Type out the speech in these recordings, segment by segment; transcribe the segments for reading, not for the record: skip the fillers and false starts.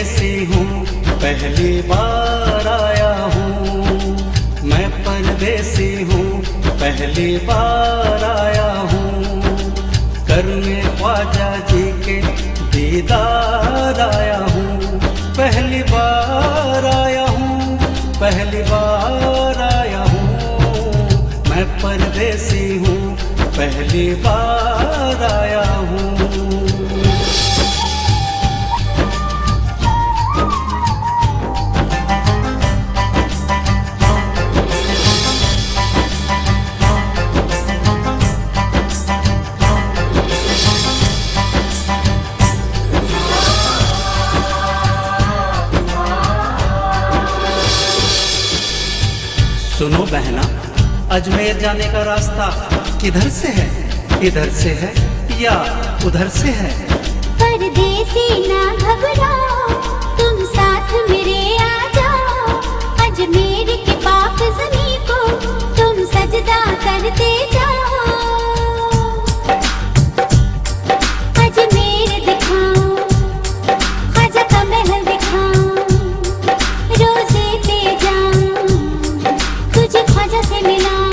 परदेसी हूँ, पहली बार आया हूँ। मैं परदेसी हूँ, पहली बार आया हूँ। करने ख्वाजा जी के दीदार आया हूँ। पहली बार आया हूँ, पहली बार आया हूँ। मैं परदेसी हूँ, पहली बार आया हूँ। सुनो बहना, अजमेर जाने का रास्ता किधर से है? इधर से है या उधर से है? परदेसी ना घबराओ, तुम साथ मेरे आ जाओ। अजमेर के पाक ज़मीं को तुम सजदा करते जाओ। अजमेर दिखाओ, ख्वाजा का महल दिखाओ। रोज़े पे जाऊं, तुझे ख्वाजा से मिलाऊं।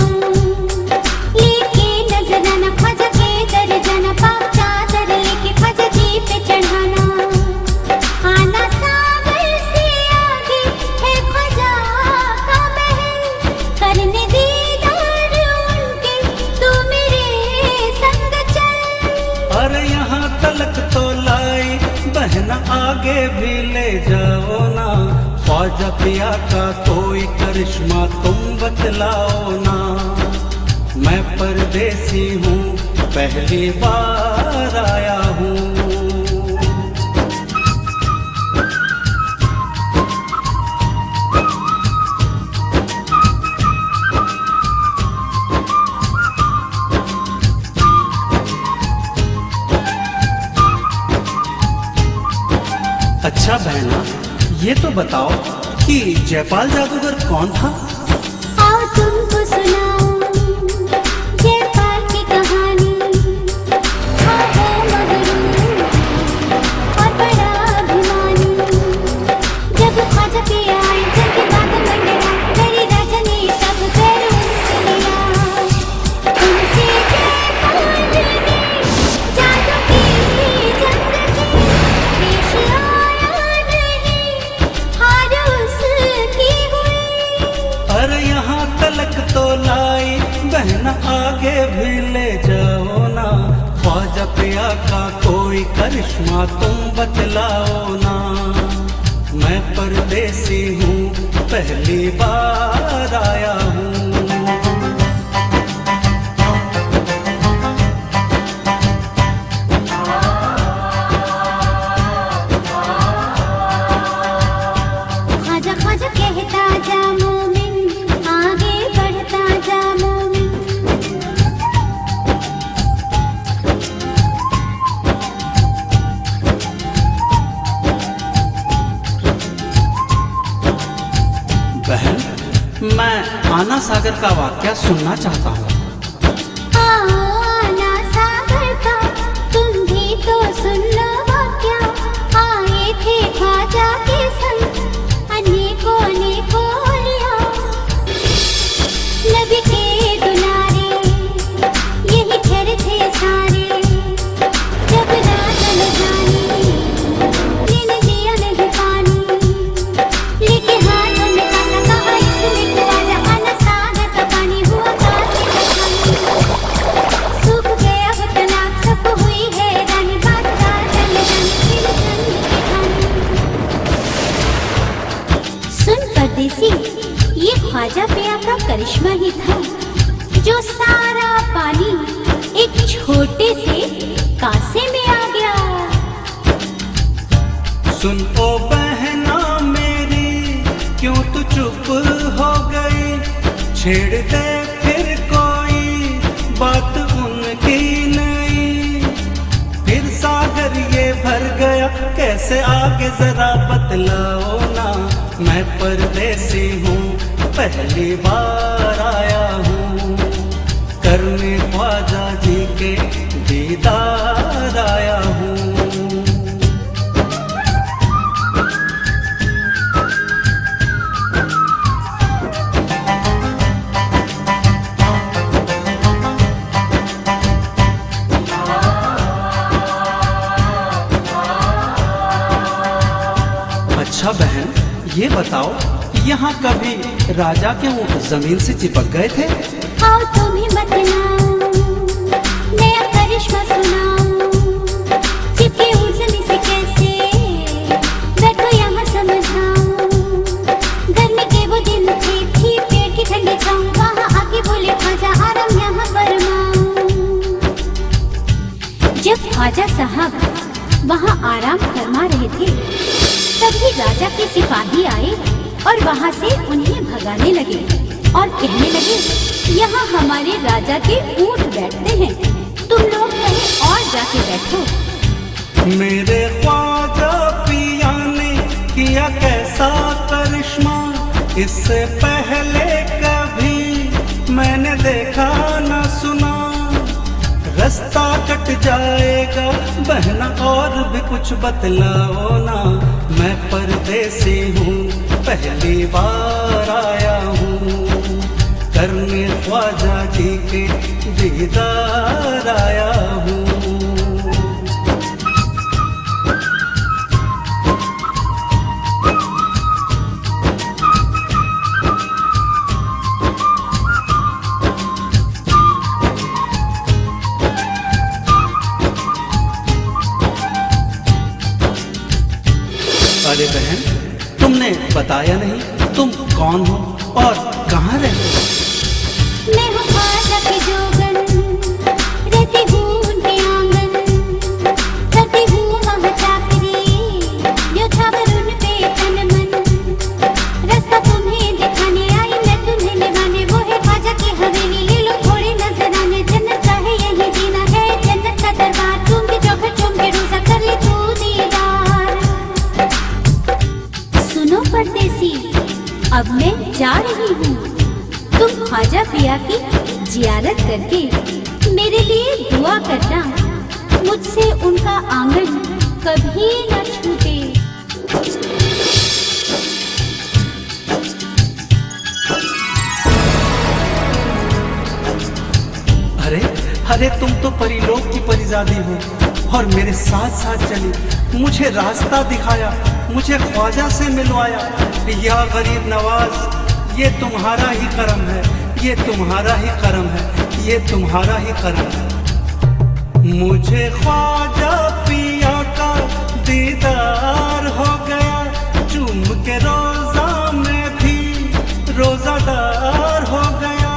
लेके नजराना ख्वाजा के दर जाना, पाक चादर लेके ख्वाजा जी पे चढ़ाना। आना सागर से आगे है ख्वाजा का महल, करने दीदार उनके तू मेरे संग चल। अरे यहाँ तलक तो लाई बहना, आगे भी ले जाओ ना। ख्वाजा पिया का कोई करिश्मा तुम बतलाओ ना। मैं परदेसी हूँ, पहली बार आया हूँ। अच्छा बहना, ये तो बताओ कि जयपाल जादूगर कौन था? आओ तुमको सुनाऊं जयपाल की कहानी। था वो मगरूर और बड़ा अभिमानी। जब ख्वाजा पे आए, जब की बात मंडरा, तेरी राजा ने तब पैर उनसे लिया। उनसे जयपाल ने जादू की जंग की, पेश आया नहीं हार उसकी हुई। अरे यहाँ तलक तो लाई बहना, आगे भी ले जाओ ना। ख्वाजा पिया का कोई करिश्मा तुम बतलाओ ना। मैं परदेसी हूँ, पहली बार आया हूँ। ख्वाजा ख्वाजा कहता जा मोमिन, आगे बढ़ता जा मोमिन। बहन, मैं आना सागर का वाकया सुनना चाहता हूँ। आओ आना सागर का तुम भी तो सुन लो वाकया। आए थे ख्वाजा के संग अनेकों अनेकों औलिया। नबी के दुलारे यही ठहरे थे सारे। जब रात न जानी, लेने दिया नहीं पानी। लेके हाथों में कासा, कहा इसमें ख्वाजा। आना सागर का पानी हुआ कासे का पानी। सूख गया वो तालाब, सब हुई हैरानी। बात राजा न जानी, फिर ठंड के खाने। सुन परदेसी, ये ख्वाजा पिया का करिश्मा ही था, जो सारा पानी एक छोटे से कासे में आ गया। सुन ओ बहना मेरी, क्यों तू चुप हो गई? छेड़ दे फिर कोई बात उनकी नहीं। फिर सागर ये भर गया कैसे आगे जरा बतलाओ ना। मैं परदेसी हूँ, पहली बार आया हूँ। करने ख्वाजा जी के दीदार आया हूँ। अच्छा बहन, ये बताओ यहाँ कभी राजा के ऊँट जमीन से चिपक गए थे? आओ तुम्हें बतलाऊं, नया करिश्मा सुनाऊं, चिपके ऊँट जमीन से कैसे, बैठो यहाँ समझाऊं। गर्मी के वो दिन थे, थी पेट की ठंडी छाऊं, वहाँ आके बोले ख्वाजा आराम यहाँ फरमाऊं। जब ख्वाजा साहब वहाँ आराम फरमा रहे थे, तभी राजा के सिपाही आए और वहाँ से उन्हें भगाने लगे और कहने लगे, यहाँ हमारे राजा के ऊँट बैठते हैं, तुम लोग कहीं और जाके बैठो। मेरे ख्वाजा पिया ने किया कैसा करिश्मा, इससे पहले कभी मैंने देखा न सुना। रास्ता कट जाएगा बहना और भी कुछ बतलाओ ना, मैं परदेसी हूँ पहली बार आया हूँ, करने ख्वाजा जी के दीदार आया हूँ। अरे बहन, तुमने बताया नहीं तुम कौन हो और कहाँ रहते हो? मैं हूँ ख्वाजा की जोगन, रहती हूँ उनके आंगन, करती हूँ वहाँ चाकरी, जो छावर उन पे तन मन। रास्ता तुम्हें दिखाने आई मैं तुम्हें निभाने, वो है ख्वाजा की हवेली, ले लो थोड़े नजराने। जन्नत का है यही जीना है, जन्नत का दरबार, तुम भी चौखट चुम के रोजा कर ले तू दीदार। सुनो परदेसी, अब मैं जा रही हूँ, तुम ख्वाजा पिया की जियारत करके मेरे लिए दुआ करना, मुझसे उनका आंगन कभी न छूटे। अरे अरे, तुम तो परिलोक की परिजादी हो और मेरे साथ साथ चली, मुझे रास्ता दिखाया, मुझे ख्वाजा से मिलवाया। या गरीब नवाज, ये तुम्हारा ही करम है, ये तुम्हारा ही करम है, ये तुम्हारा ही करम है। मुझे ख्वाजा पिया का दीदार हो गया, चूम के रोजा में भी रोजादार हो गया।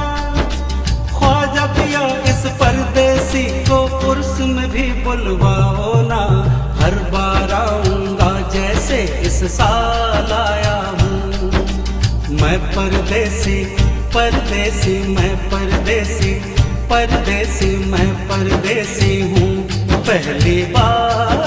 ख्वाजा पिया इस परदेसी को उर्स में भी बुलवाओ ना, हर बार आऊंगा जैसे इस साल आया हूँ। मैं परदेसी परदेसी, मैं परदेसी परदेसी, मैं परदेसी हूँ पहली बार